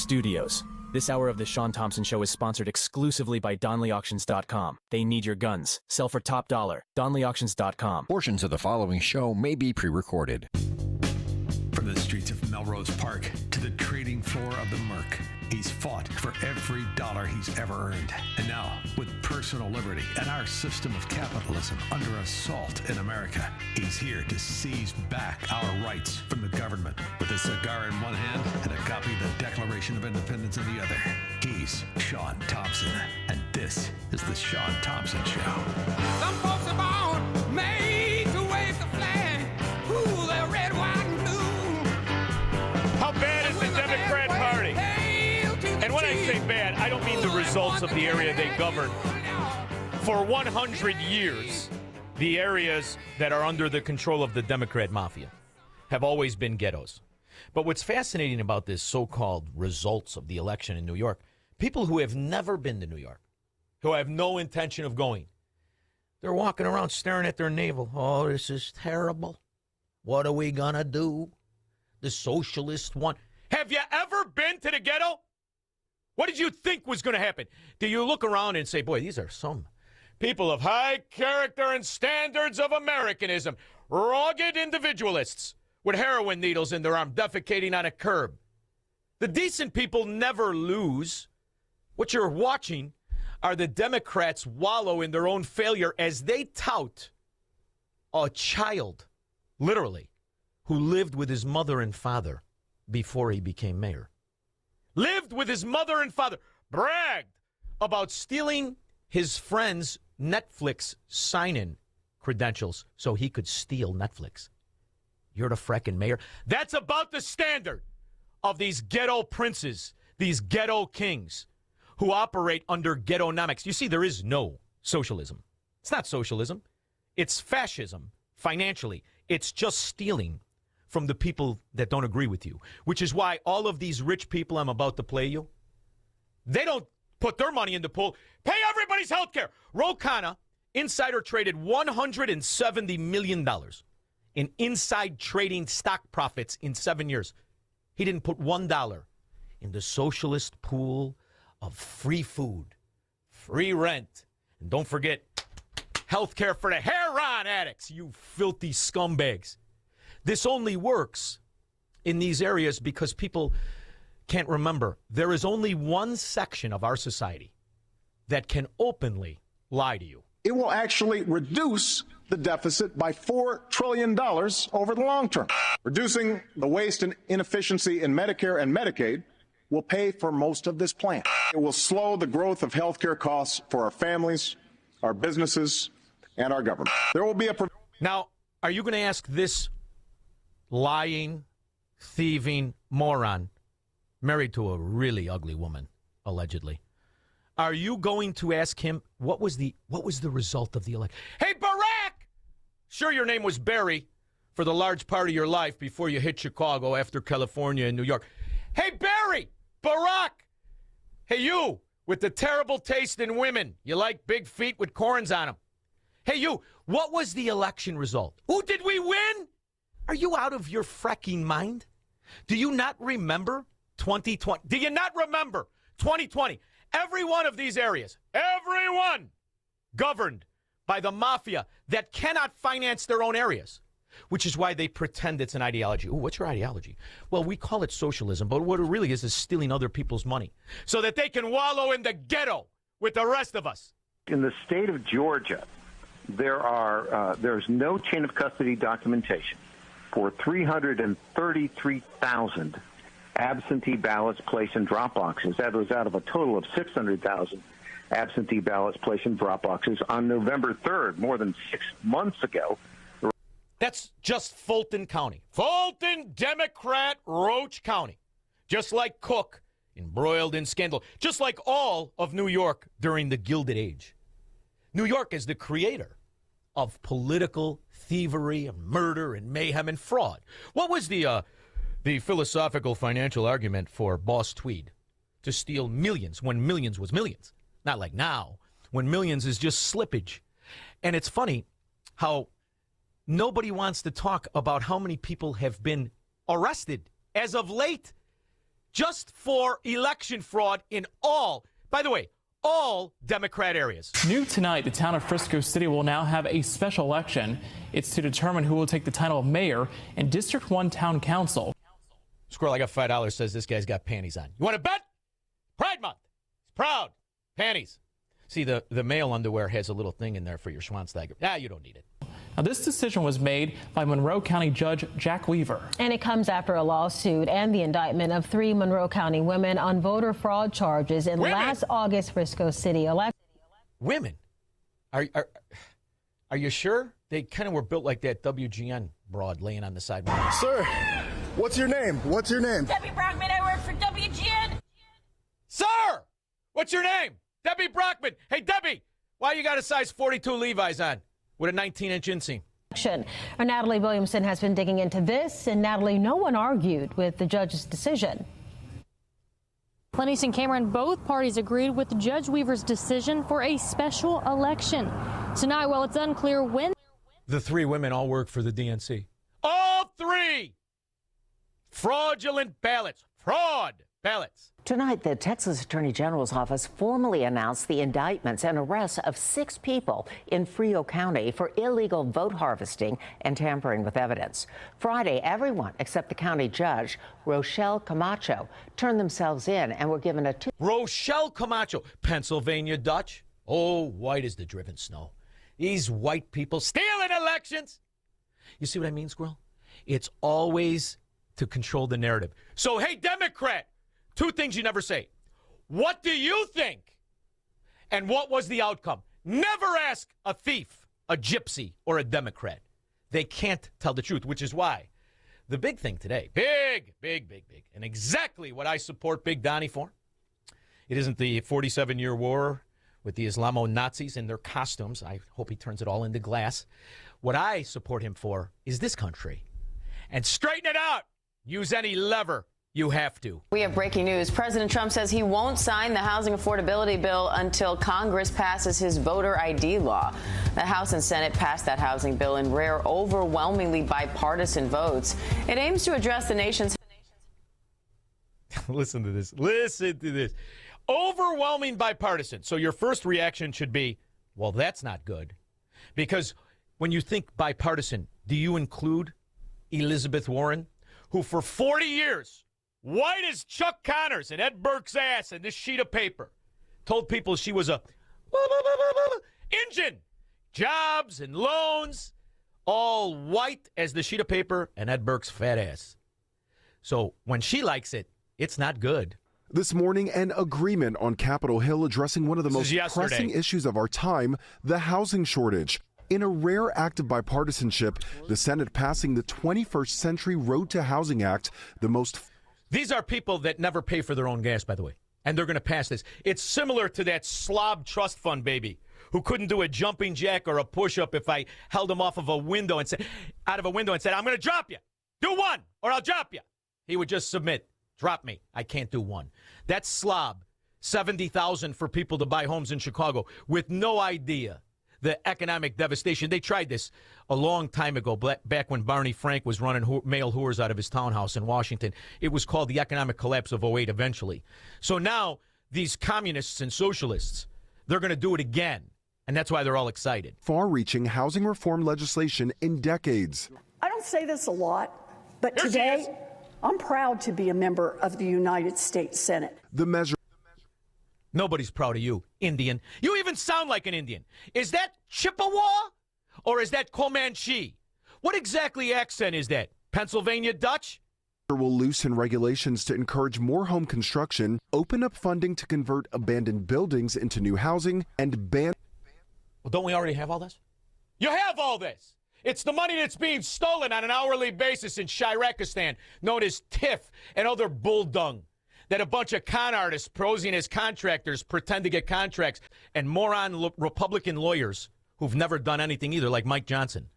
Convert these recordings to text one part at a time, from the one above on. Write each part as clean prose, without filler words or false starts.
Studios. This hour of the Shaun Thompson Show is sponsored exclusively by DonleyAuctions.com. They need your guns. Sell for top dollar. DonleyAuctions.com. Portions of the following show may be pre-recorded. From the streets of Melrose Park to the trading floor of the Merc, he's fought for every dollar he's ever earned. And now, with personal liberty and our system of capitalism under assault in America, he's here to seize back our rights from the government. With a cigar in one hand and a copy of the Declaration of Independence in the other, he's Shaun Thompson. And this is the Shaun Thompson Show. Some folks are born made to wave the flag. Ooh, they're red, white, and blue. How bad is the Democrat Party? And when I say bad, I don't mean the results of the area they govern. For 100 years, the areas that are under the control of the Democrat mafia have always been ghettos. But what's fascinating about this so-called results of the election in New York, people who have never been to New York, who have no intention of going, they're walking around staring at their navel. Oh, this is terrible. What are we going to do? The socialist one. Have you ever been to the ghetto? What did you think was going to happen? Do you look around and say, boy, these are some people of high character and standards of Americanism, rugged individualists with heroin needles in their arm, defecating on a curb. The decent people never lose. What you're watching are the Democrats wallow in their own failure as they tout a child, literally, who lived with his mother and father before he became mayor. Lived with his mother and father, bragged about stealing his friend's Netflix sign-in credentials so he could steal Netflix. You're the frickin' mayor. That's about the standard of these ghetto princes, these ghetto kings who operate under ghettonomics. You see, there is no socialism. It's not socialism. It's fascism, financially. It's just stealing from the people that don't agree with you, which is why all of these rich people I'm about to play you, they don't put their money in the pool. Pay everybody's health care. Ro Khanna, insider traded $170 million in inside trading stock profits in 7 years. He didn't put $1 in the socialist pool of free food, free rent, and don't forget health care for the heroin addicts, you filthy scumbags. This only works in these areas because people can't remember. There is only one section of our society that can openly lie to you. It will actually reduce the deficit by $4 trillion over the long term. Reducing the waste and inefficiency in Medicare and Medicaid will pay for most of this plan. It will slow the growth of health care costs for our families, our businesses, and our government. There will be a... Now, are you going to ask this lying, thieving moron, married to a really ugly woman, allegedly, are you going to ask him what was the result of the election? Hey, Barack! Sure, your name was Barry for the large part of your life before you hit Chicago after California and New York. Hey, Barry! Barack! Hey, you, with the terrible taste in women. You like big feet with corns on them. Hey, you, what was the election result? Who did we win? Are you out of your fracking mind? Do you not remember 2020? Do you not remember 2020? Every one of these areas, everyone governed by the mafia that cannot finance their own areas, which is why they pretend it's an ideology. Ooh, what's your ideology? Well, we call it socialism, but what it really is stealing other people's money so that they can wallow in the ghetto with the rest of us. In the state of Georgia, there's no chain of custody documentation for 333,000 absentee ballots placed in drop boxes. That was out of a total of 600,000 absentee ballots placed in drop boxes on November 3rd, more than 6 months ago. That's just Fulton County. Fulton, Democrat, Roach County. Just like Cook, embroiled in scandal. Just like all of New York during the Gilded Age. New York is the creator of political thievery and murder and mayhem and fraud. What was the philosophical financial argument for Boss Tweed to steal millions when millions was millions? Not like now, when millions is just slippage. And it's funny how nobody wants to talk about how many people have been arrested as of late just for election fraud in all, by the way, all Democrat areas. New tonight, the town of Frisco City will now have a special election. It's to determine who will take the title of mayor and District 1 Town Council. Squirrel, I got $5, says this guy's got panties on. You want to bet? Pride Month. He's proud. Panties. See, the male underwear has a little thing in there for your Schwansteiger. You don't need it. Now, this decision was made by Monroe County Judge Jack Weaver. And it comes after a lawsuit and the indictment of 3 Monroe County women on voter fraud charges in last August Frisco City election. Women? Are you sure? They kind of were built like that WGN broad laying on the sidewalk. Sir, what's your name? What's your name? Debbie Brockman, I work for WGN. Sir, what's your name? Debbie Brockman. Hey, Debbie, why you got a size 42 Levi's on with a 19-inch inseam? Natalie Williamson has been digging into this, and Natalie, no one argued with the judge's decision. Lenny and Cameron, both parties agreed with Judge Weaver's decision for a special election. Tonight, while it's unclear when... The 3 women all work for the DNC. All 3! Fraudulent ballots. Fraud ballots. Tonight, the Texas Attorney General's office formally announced the indictments and arrests of 6 people in Frio County for illegal vote harvesting and tampering with evidence. Friday, everyone except the county judge, Rochelle Camacho, turned themselves in and were given a... Rochelle Camacho, Pennsylvania Dutch. Oh, white as the driven snow. These white people stealing elections. You see what I mean, Squirrel? It's always to control the narrative. So, hey, Democrat, 2 things you never say. What do you think? And what was the outcome? Never ask a thief, a gypsy, or a Democrat. They can't tell the truth, which is why the big thing today, big, and exactly what I support Big Donnie for. It isn't the 47-year war with the Islamo-Nazis in their costumes. I hope he turns it all into glass. What I support him for is this country. And straighten it out. Use any lever you have to. We have breaking news. President Trump says he won't sign the housing affordability bill until Congress passes his voter ID law. The House and Senate passed that housing bill in rare, overwhelmingly bipartisan votes. It aims to address the nation's... Listen to this. Listen to this. Overwhelming bipartisan. So your first reaction should be, well, that's not good. Because when you think bipartisan, do you include Elizabeth Warren, who for 40 years, white as Chuck Connors and Ed Burke's ass and this sheet of paper, told people she was a engine. Jobs and loans, all white as the sheet of paper and Ed Burke's fat ass. So when she likes it, it's not good. This morning, an agreement on Capitol Hill addressing one of the most pressing issues of our time, the housing shortage. In a rare act of bipartisanship, the Senate passing the 21st Century Road to Housing Act, the most... These are people that never pay for their own gas, by the way, and they're going to pass this. It's similar to that slob trust fund baby who couldn't do a jumping jack or a push-up if I held him off of a window and said, I'm going to drop you. Do one, or I'll drop you. He would just submit. Drop me. I can't do one. That slob, $70,000 for people to buy homes in Chicago with no idea the economic devastation. They tried this a long time ago, back when Barney Frank was running male whores out of his townhouse in Washington. It was called the economic collapse of 08 eventually. So now these communists and socialists, they're going to do it again. And that's why they're all excited. Far-reaching housing reform legislation in decades. I don't say this a lot, but today I'm proud to be a member of the United States Senate. The measure. Nobody's proud of you, Indian. You even sound like an Indian. Is that Chippewa or is that Comanche? What exactly accent is that? Pennsylvania Dutch? Will loosen regulations to encourage more home construction, open up funding to convert abandoned buildings into new housing, and ban... Well, don't we already have all this? You have all this. It's the money that's being stolen on an hourly basis in Shirakistan, known as TIF and other bull dung, that a bunch of con artists posing as contractors pretend to get contracts, and moron Republican lawyers who've never done anything either, like Mike Johnson,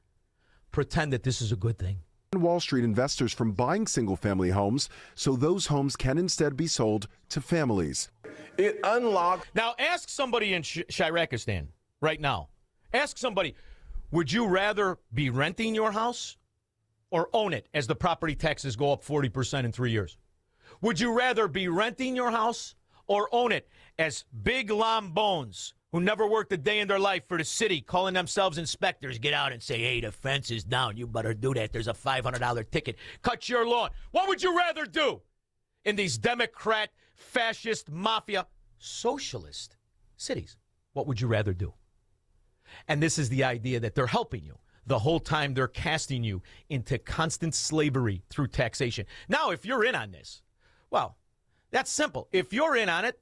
pretend that this is a good thing. Wall Street investors from buying single-family homes, so those homes can instead be sold to families. It unlocks... Now, ask somebody in Shirakistan right now. Ask somebody, would you rather be renting your house or own it as the property taxes go up 40% in 3 years? Would you rather be renting your house or own it? As big lambones who never worked a day in their life for the city, calling themselves inspectors, get out and say, hey, the fence is down. You better do that. There's a $500 ticket. Cut your lawn. What would you rather do in these Democrat, fascist, mafia, socialist cities? What would you rather do? And this is the idea that they're helping you. The whole time they're casting you into constant slavery through taxation. Now, if you're in on this, well, that's simple. If you're in on it,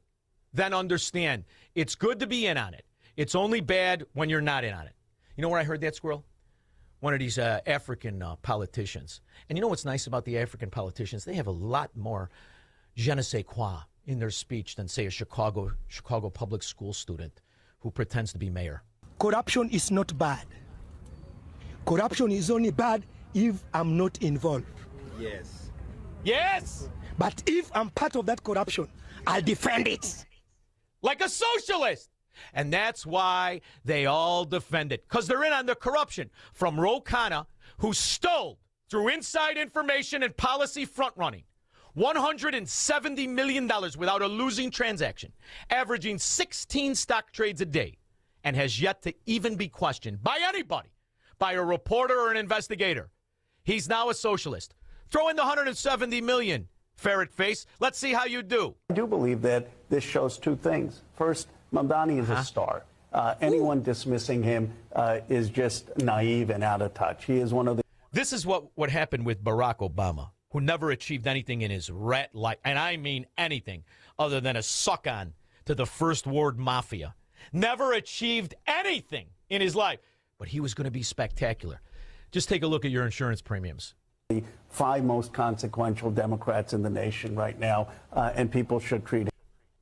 then understand it's good to be in on it. It's only bad when you're not in on it. You know where I heard that, Squirrel? One of these African politicians. And you know what's nice about the African politicians? They have a lot more je ne sais quoi in their speech than, say, a Chicago public school student who pretends to be mayor. Corruption is not bad. Corruption is only bad if I'm not involved. Yes. Yes! But if I'm part of that corruption, I'll defend it. Like a socialist. And that's why they all defend it. Because they're in on the corruption. From Ro Khanna, who stole, through inside information and policy front-running, $170 million without a losing transaction, averaging 16 stock trades a day, and has yet to even be questioned by anybody, by a reporter or an investigator. He's now a socialist. Throw in the $170 million, ferret face. Let's see how you do. I do believe that this shows two things. First, Mamdani is a star. Anyone dismissing him is just naive and out of touch. He is one of the... This is what happened with Barack Obama, who never achieved anything in his rat life, and I mean anything, other than a suck-on to the First Ward Mafia. Never achieved anything in his life, but he was going to be spectacular. Just take a look at your insurance premiums. The 5 most consequential Democrats in the nation right now, and people should treat it.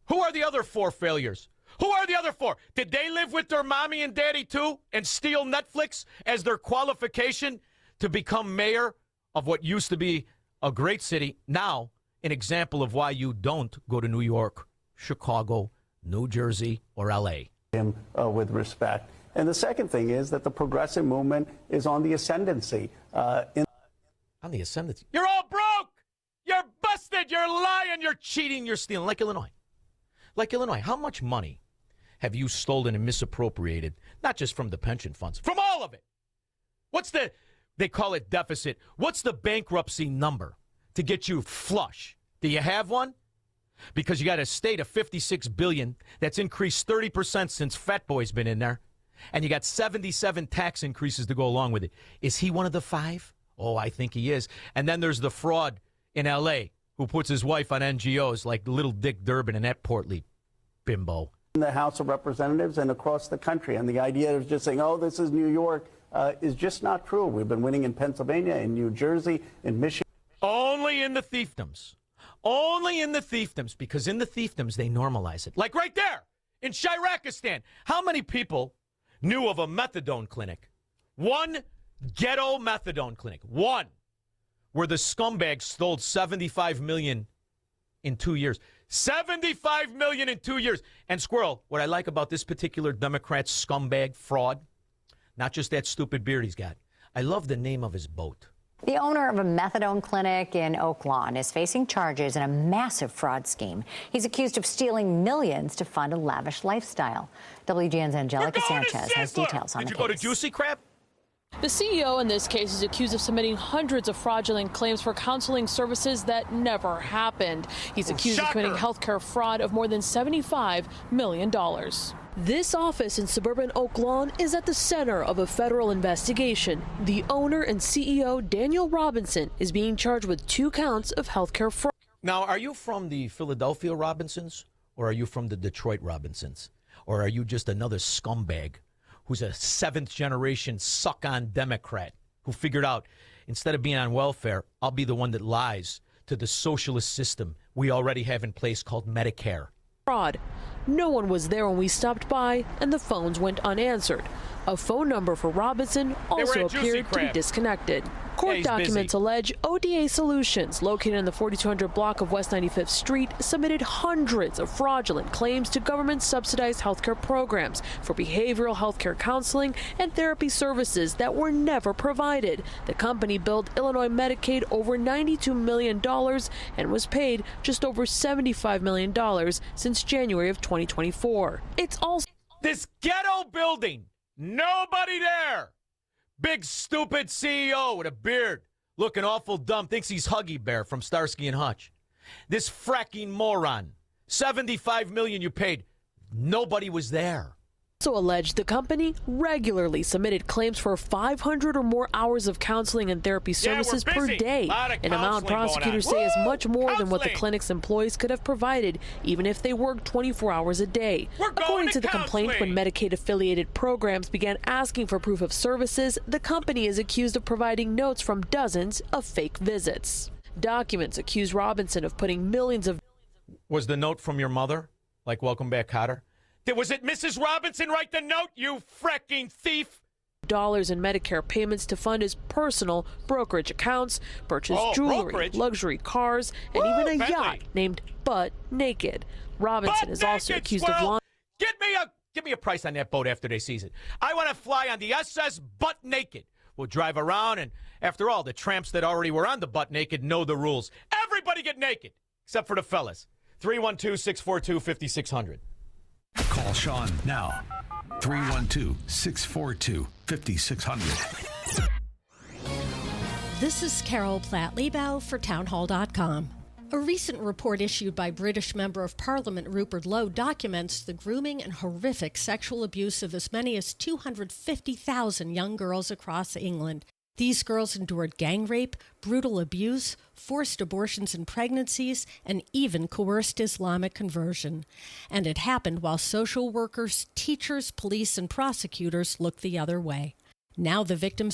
Who are the other 4 failures? Who are the other 4? Did they live with their mommy and daddy too and steal Netflix as their qualification to become mayor of what used to be a great city? Now, an example of why you don't go to New York, Chicago, New Jersey, or L.A. Him with respect. And the second thing is that the progressive movement is on the ascendancy. On the ascendancy? You're all broke! You're busted! You're lying! You're cheating! You're stealing. Like Illinois. Like Illinois. How much money have you stolen and misappropriated? Not just from the pension funds. From all of it! What's the, they call it deficit. What's the bankruptcy number to get you flush? Do you have one? Because you got a state of $56 billion that's increased 30% since Fat Boy's been in there. And you got 77 tax increases to go along with it. Is he one of the 5? Oh, I think he is. And then there's the fraud in L.A. who puts his wife on NGOs like little Dick Durbin and that portly bimbo. In the House of Representatives and across the country. And the idea of just saying, oh, this is New York, is just not true. We've been winning in Pennsylvania, in New Jersey, in Michigan. Only in the fiefdoms. Only in the fiefdoms, because in the fiefdoms, they normalize it. Like right there in Shirakistan. How many people knew of a methadone clinic? One ghetto methadone clinic. One. Where the scumbags stole $75 million in 2 years. $75 million in 2 years. And Squirrel, what I like about this particular Democrat scumbag fraud, not just that stupid beard he's got. I love the name of his boat. The owner of a methadone clinic in Oak Lawn is facing charges in a massive fraud scheme. He's accused of stealing millions to fund a lavish lifestyle. WGN's Angelica Sanchez has details on the case. Did you go to Juicy Crab? The CEO in this case is accused of submitting hundreds of fraudulent claims for counseling services that never happened. He's accused of committing healthcare fraud of more than $75 million. This office in suburban Oak Lawn is at the center of a federal investigation. The owner and CEO, Daniel Robinson, is being charged with 2 counts of healthcare fraud. Now, are you from the Philadelphia Robinsons, or are you from the Detroit Robinsons? Or are you just another scumbag who's a 7th-generation suck-on Democrat who figured out, instead of being on welfare, I'll be the one that lies to the socialist system we already have in place called Medicare? Fraud. No one was there when we stopped by, and the phones went unanswered. A phone number for Robinson also appeared to be disconnected. Court documents allege ODA Solutions, located in the 4200 block of West 95th Street, submitted hundreds of fraudulent claims to government-subsidized healthcare programs for behavioral healthcare counseling and therapy services that were never provided. The company billed Illinois Medicaid over $92 million and was paid just over $75 million since January of 2024. It's also this ghetto building. Nobody there. Big stupid CEO with a beard, looking awful dumb, thinks he's Huggy Bear from Starsky and Hutch. This fracking moron. $75 million you paid. Nobody was there. Also alleged the company regularly submitted claims for 500 or more hours of counseling and therapy services per day, an amount prosecutors say is much more than what the clinic's employees could have provided, even if they worked 24 hours a day. According to the complaint, when Medicaid-affiliated programs began asking for proof of services, the company is accused of providing notes from dozens of fake visits. Documents accuse Robinson of putting millions of... Was the note from your mother? Like, welcome back, Cotter? Was it Mrs. Robinson write the note, you fracking thief? Dollars in Medicare payments to fund his personal brokerage accounts, purchase jewelry, luxury cars, and even a yacht named Butt Naked. Robinson is also accused of laundering. Give me a price on that boat after they seize it. I want to fly on the SS Butt Naked. We'll drive around, and after all, the tramps that already were on the Butt Naked know the rules. Everybody get naked, except for the fellas. 312-642-5600. Call Shaun now. 312-642-5600. This is Carol Platt-Liebau for townhall.com. A recent report issued by British Member of Parliament Rupert Lowe documents the grooming and horrific sexual abuse of as many as 250,000 young girls across England. These girls endured gang rape, brutal abuse, forced abortions and pregnancies, and even coerced Islamic conversion. And it happened while social workers, teachers, police, and prosecutors looked the other way. Now the victims